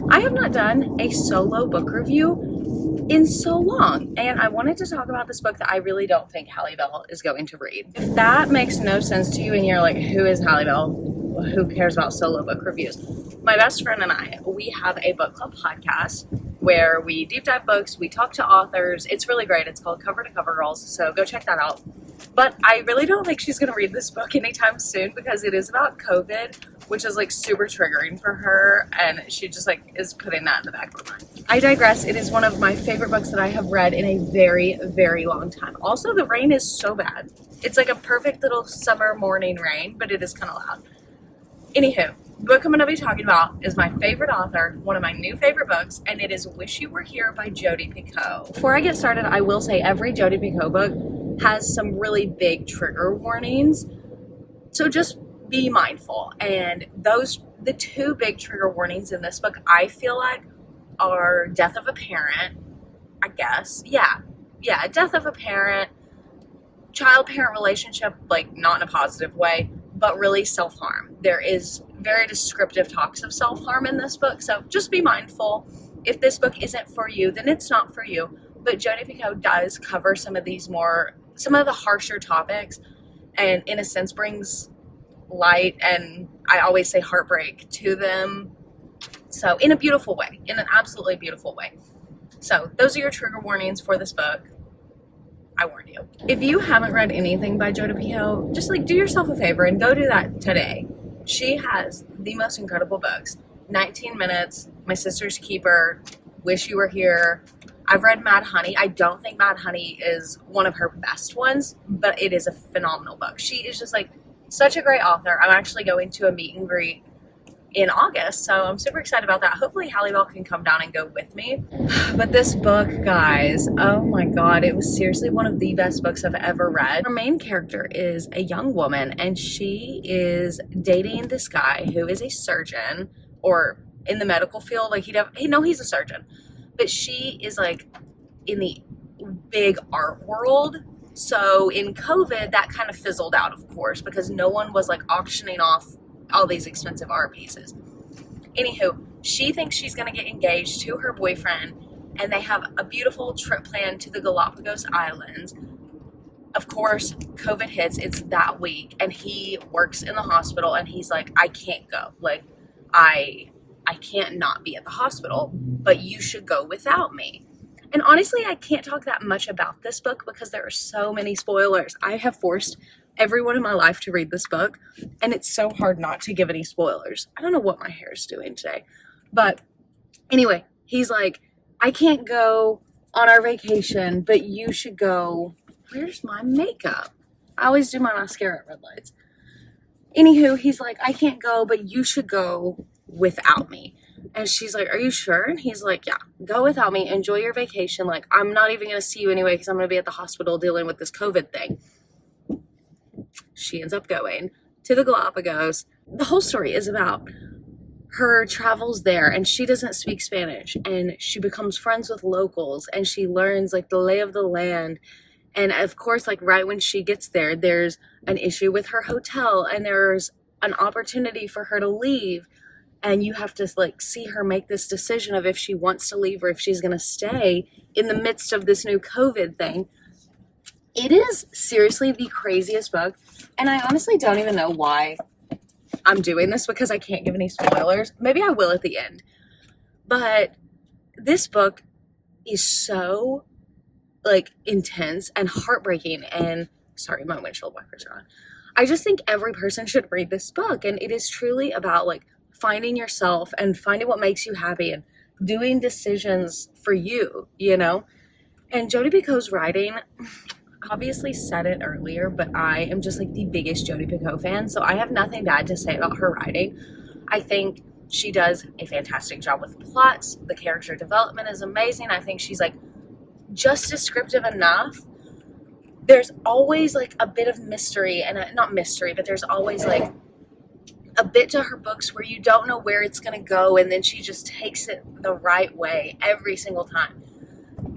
I have not done a solo book review in so long, and I wanted to talk about this book that I really don't think Halle Bell is going to read. If that makes no sense to you and you're like, who is Halle Bell? Who cares about solo book reviews? My best friend and I, we have a book club podcast where we deep dive books, we talk to authors. It's really great. It's called Cover to Cover Girls, so go check that out. But I really don't think she's going to read this book anytime soon because it is about COVID, which is like super triggering for her, and she just like is putting that in the back of her mind. I digress. It is one of my favorite books that I have read in a very, very long time. Also, the rain is so bad. It's like a perfect little summer morning rain, but it is kind of loud. Anywho, the book I'm going to be talking about is my favorite author, one of my new favorite books, and it is Wish You Were Here by Jodi Picoult. Before I get started, I will say every Jodi Picoult book has some really big trigger warnings, so just be mindful. And the two big trigger warnings in this book, I feel like, are death of a parent, I guess. Yeah, death of a parent, child-parent relationship, like not in a positive way, but really self-harm. There is very descriptive talks of self-harm in this book, so just be mindful. If this book isn't for you, then it's not for you. But Jodi Picoult does cover some of the harsher topics, and in a sense brings light and, I always say, heartbreak to them. So in a beautiful way, in an absolutely beautiful way. So those are your trigger warnings for this book. I warn you. If you haven't read anything by Jodi Picoult, just like do yourself a favor and go do that today. She has the most incredible books. 19 Minutes, My Sister's Keeper, Wish You Were Here. I've read Mad Honey. I don't think Mad Honey is one of her best ones, but it is a phenomenal book. She is just like such a great author. I'm actually going to a meet and greet in August, so I'm super excited about that. Hopefully Halle Bell can come down and go with me. But this book, guys, oh my god, it was seriously one of the best books I've ever read. Her main character is a young woman, and she is dating this guy who is a surgeon, or in the medical field, like he's a surgeon, but she is like in the big art world. So in COVID, that kind of fizzled out, of course, because no one was like auctioning off all these expensive art pieces. Anywho, she thinks she's going to get engaged to her boyfriend, and they have a beautiful trip planned to the Galapagos Islands. Of course, COVID hits, it's that week, and he works in the hospital, and he's like, I can't go. Like, I can't not be at the hospital, but you should go without me. And honestly, I can't talk that much about this book because there are so many spoilers. I have forced everyone in my life to read this book, and it's so hard not to give any spoilers. I don't know what my hair is doing today, but anyway, he's like, I can't go on our vacation, but you should go. Where's my makeup? I always do my mascara at red lights. Anywho, he's like, I can't go, but you should go without me. And she's like, are you sure? And he's like, yeah, go without me, enjoy your vacation. Like, I'm not even going to see you anyway because I'm going to be at the hospital dealing with this COVID thing. She ends up going to the Galapagos. The whole story is about her travels there, and she doesn't speak Spanish, and she becomes friends with locals, and she learns like the lay of the land. And of course, like right when she gets there, there's an issue with her hotel, and there's an opportunity for her to leave, and you have to like see her make this decision of if she wants to leave or if she's going to stay in the midst of this new COVID thing. It is seriously the craziest book, and I honestly don't even know why I'm doing this because I can't give any spoilers. Maybe I will at the end. But this book is so like intense and heartbreaking, and sorry, my windshield wipers are on. I just think every person should read this book, and it is truly about like finding yourself and finding what makes you happy and doing decisions for you, you know? And Jodi Picoult's writing, obviously said it earlier, but I am just like the biggest Jodi Picoult fan, so I have nothing bad to say about her writing. I think she does a fantastic job with plots. The character development is amazing. I think she's like just descriptive enough. There's always like a bit of mystery, and not mystery, but there's always like a bit to her books where you don't know where it's going to go, and then she just takes it the right way every single time.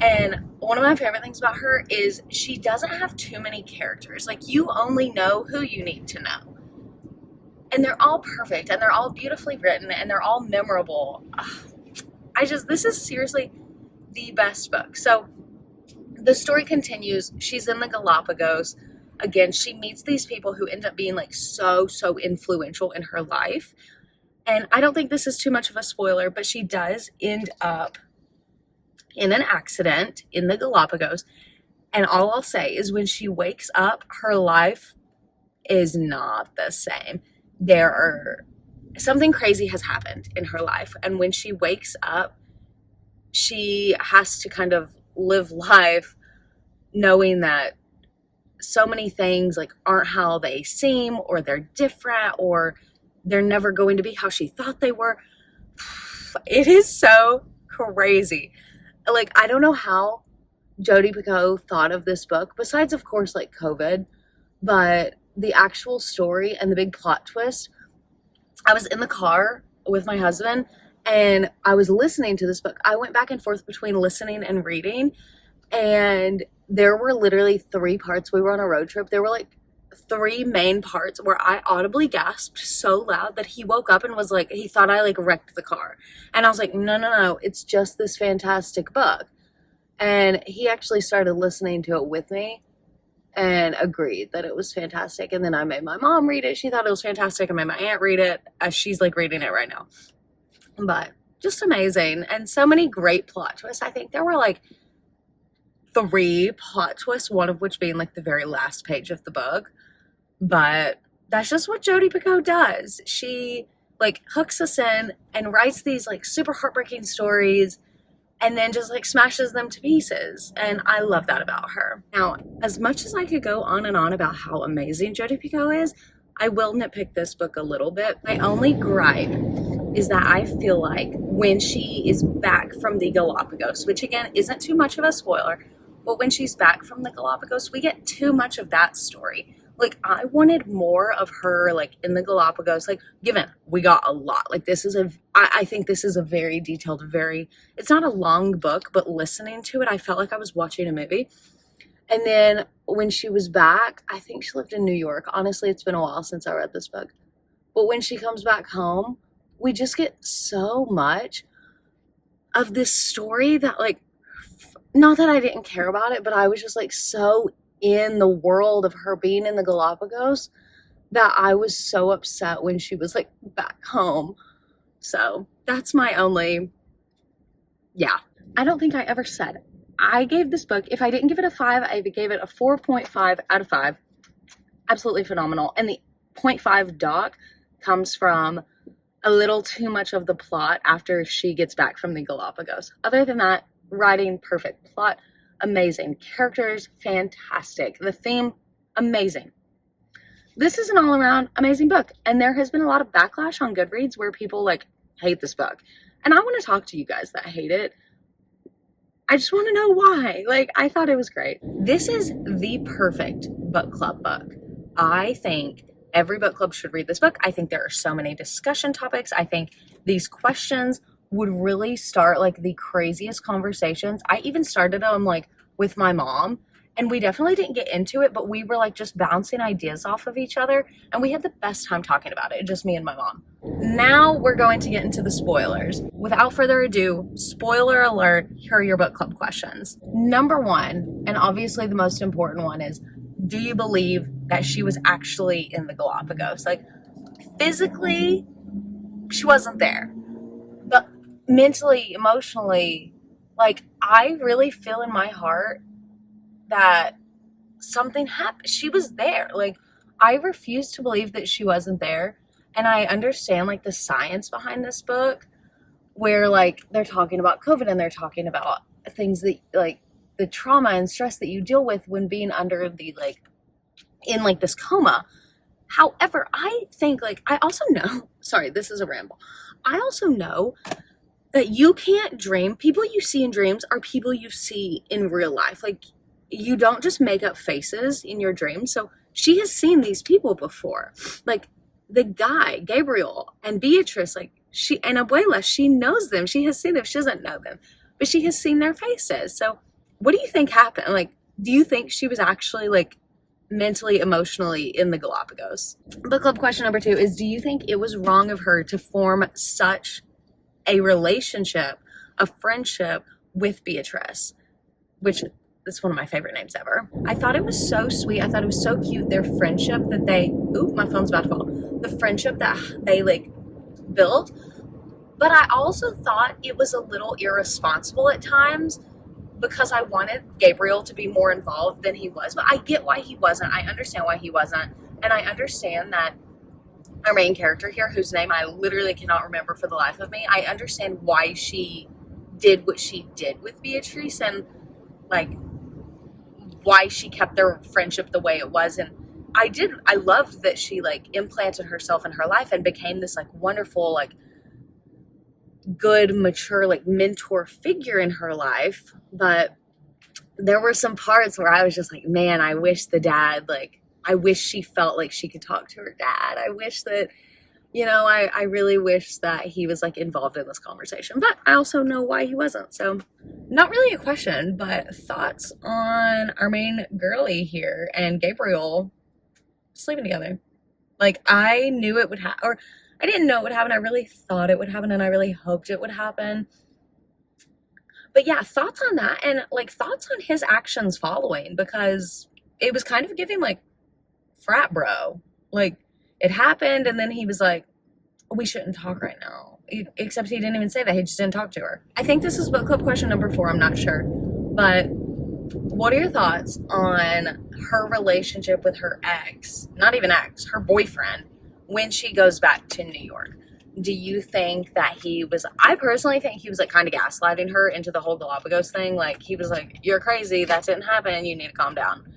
And one of my favorite things about her is she doesn't have too many characters. Like, you only know who you need to know. And they're all perfect, and they're all beautifully written, and they're all memorable. Ugh. This is seriously the best book. So the story continues. She's in the Galapagos. Again, she meets these people who end up being like so influential in her life. And I don't think this is too much of a spoiler, but she does end up in an accident in the Galapagos. And all I'll say is when she wakes up, her life is not the same. Something crazy has happened in her life. And when she wakes up, she has to kind of live life knowing that so many things like aren't how they seem, or they're different, or they're never going to be how she thought they were. It is so crazy. Like, I don't know how Jodi Picoult thought of this book, besides of course like COVID, but the actual story and the big plot twist. I was in the car with my husband and I was listening to this book. I went back and forth between listening and reading, and there were literally 3 parts. We were on a road trip. There were like 3 main parts where I audibly gasped so loud that he woke up and was like, he thought I like wrecked the car. And I was like, no, it's just this fantastic book. And he actually started listening to it with me and agreed that it was fantastic. And then I made my mom read it. She thought it was fantastic. I made my aunt read it, as she's like reading it right now. But just amazing. And so many great plot twists. I think there were like 3 plot twists, one of which being like the very last page of the book. But that's just what Jodi Picoult does. She like hooks us in and writes these like super heartbreaking stories and then just like smashes them to pieces. And I love that about her. Now, as much as I could go on and on about how amazing Jodi Picoult is, I will nitpick this book a little bit. My only gripe is that I feel like when she is back from the Galapagos, which again isn't too much of a spoiler, but when she's back from the Galapagos, we get too much of that story. Like, I wanted more of her, like, in the Galapagos. Like, given we got a lot. Like, I think this is a very detailed, it's not a long book, but listening to it, I felt like I was watching a movie. And then when she was back, I think she lived in New York. Honestly, it's been a while since I read this book. But when she comes back home, we just get so much of this story that, like, not that I didn't care about it, but I was just, like, so in the world of her being in the Galapagos that I was so upset when she was like back home. So that's my only, I don't think I ever said I gave this book, if I didn't give it a 5, I gave it a 4.5 out of 5. Absolutely phenomenal. And the 0.5 doc comes from a little too much of the plot after she gets back from the Galapagos. Other than that, writing, perfect. Plot, amazing. Characters, fantastic. The theme, amazing. This is an all-around amazing book. And there has been a lot of backlash on Goodreads where people like hate this book. And I want to talk to you guys that hate it. I just want to know why. Like, I thought it was great. This is the perfect book club book. I think every book club should read this book. I think there are so many discussion topics. I think these questions would really start like the craziest conversations. I even started them like with my mom, and we definitely didn't get into it, but we were like just bouncing ideas off of each other, and we had the best time talking about it, just me and my mom. Now we're going to get into the spoilers. Without further ado, spoiler alert, here are your book club questions. Number 1, and obviously the most important one, is do you believe that she was actually in the Galapagos? Like, physically, she wasn't there. But mentally, emotionally, like, I really feel in my heart that something happened. She was there. Like, I refuse to believe that she wasn't there. And I understand, like, the science behind this book, where, like, they're talking about COVID and they're talking about things that, like, the trauma and stress that you deal with when being under the, like, in, like, this coma. However, I think, like, I also know, sorry, this is a ramble. I also know that you can't dream. People you see in dreams are people you see in real life. Like, you don't just make up faces in your dreams. So she has seen these people before. Like, the guy, Gabriel, and Beatrice, like, and Abuela, she knows them. She has seen them. She doesn't know them, but she has seen their faces. So what do you think happened? Like, do you think she was actually, like, mentally, emotionally in the Galapagos? Book club question number 2 is, do you think it was wrong of her to form such a relationship a friendship with Beatrice, which is one of my favorite names ever. I thought it was so sweet. I thought it was so cute, their friendship that they, oop, my phone's about to fall. The friendship that they like built. But I also thought it was a little irresponsible at times because I wanted Gabriel to be more involved than he was. But I get why he wasn't. I understand why he wasn't. And I understand that our main character here, whose name I literally cannot remember for the life of me, I understand why she did what she did with Beatrice and like why she kept their friendship the way it was. And I loved that she like implanted herself in her life and became this like wonderful, like good, mature, like mentor figure in her life. But there were some parts where I was just like, man, I wish the dad, like, I wish she felt like she could talk to her dad. I wish that, you know, I really wish that he was like involved in this conversation, but I also know why he wasn't. So not really a question, but thoughts on our main girly here and Gabriel sleeping together. Like, I knew it would happen, or I didn't know it would happen. I really thought it would happen and I really hoped it would happen. But yeah, thoughts on that and like thoughts on his actions following, because it was kind of giving like frat bro. Like, it happened and then he was like, we shouldn't talk right now. Except he didn't even say that. He just didn't talk to her. I think this is book club question number 4. I'm not sure. But what are your thoughts on her relationship with her ex, not even ex, her boyfriend, when she goes back to New York? Do you think that he was, I personally think he was like kind of gaslighting her into the whole Galapagos thing. Like, he was like, you're crazy. That didn't happen. You need to calm down.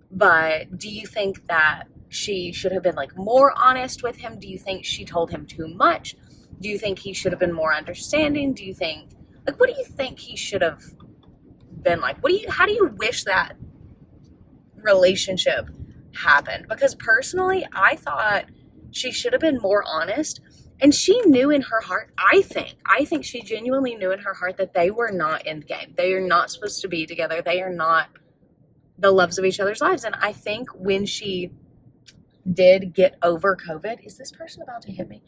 But do you think that she should have been like more honest with him? Do you think she told him too much? Do you think he should have been more understanding? Do you think, like, what do you think he should have been like? How do you wish that relationship happened? Because personally, I thought she should have been more honest. And she knew in her heart, I think she genuinely knew in her heart that they were not endgame. They are not supposed to be together. They are not the loves of each other's lives. And I think when she did get over COVID, is this person about to hit me?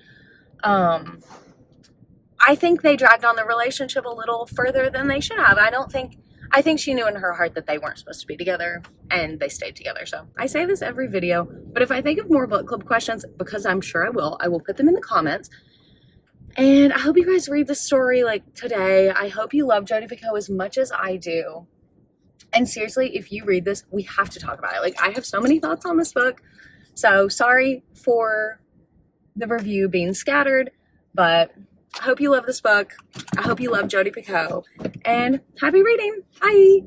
I think they dragged on the relationship a little further than they should have. I think she knew in her heart that they weren't supposed to be together and they stayed together. So I say this every video, but if I think of more book club questions, because I'm sure I will put them in the comments. And I hope you guys read this story like today. I hope you love Jodi Picoult as much as I do. And seriously, if you read this, we have to talk about it. Like, I have so many thoughts on this book. So sorry for the review being scattered, but I hope you love this book. I hope you love Jodi Picoult, and happy reading. Bye.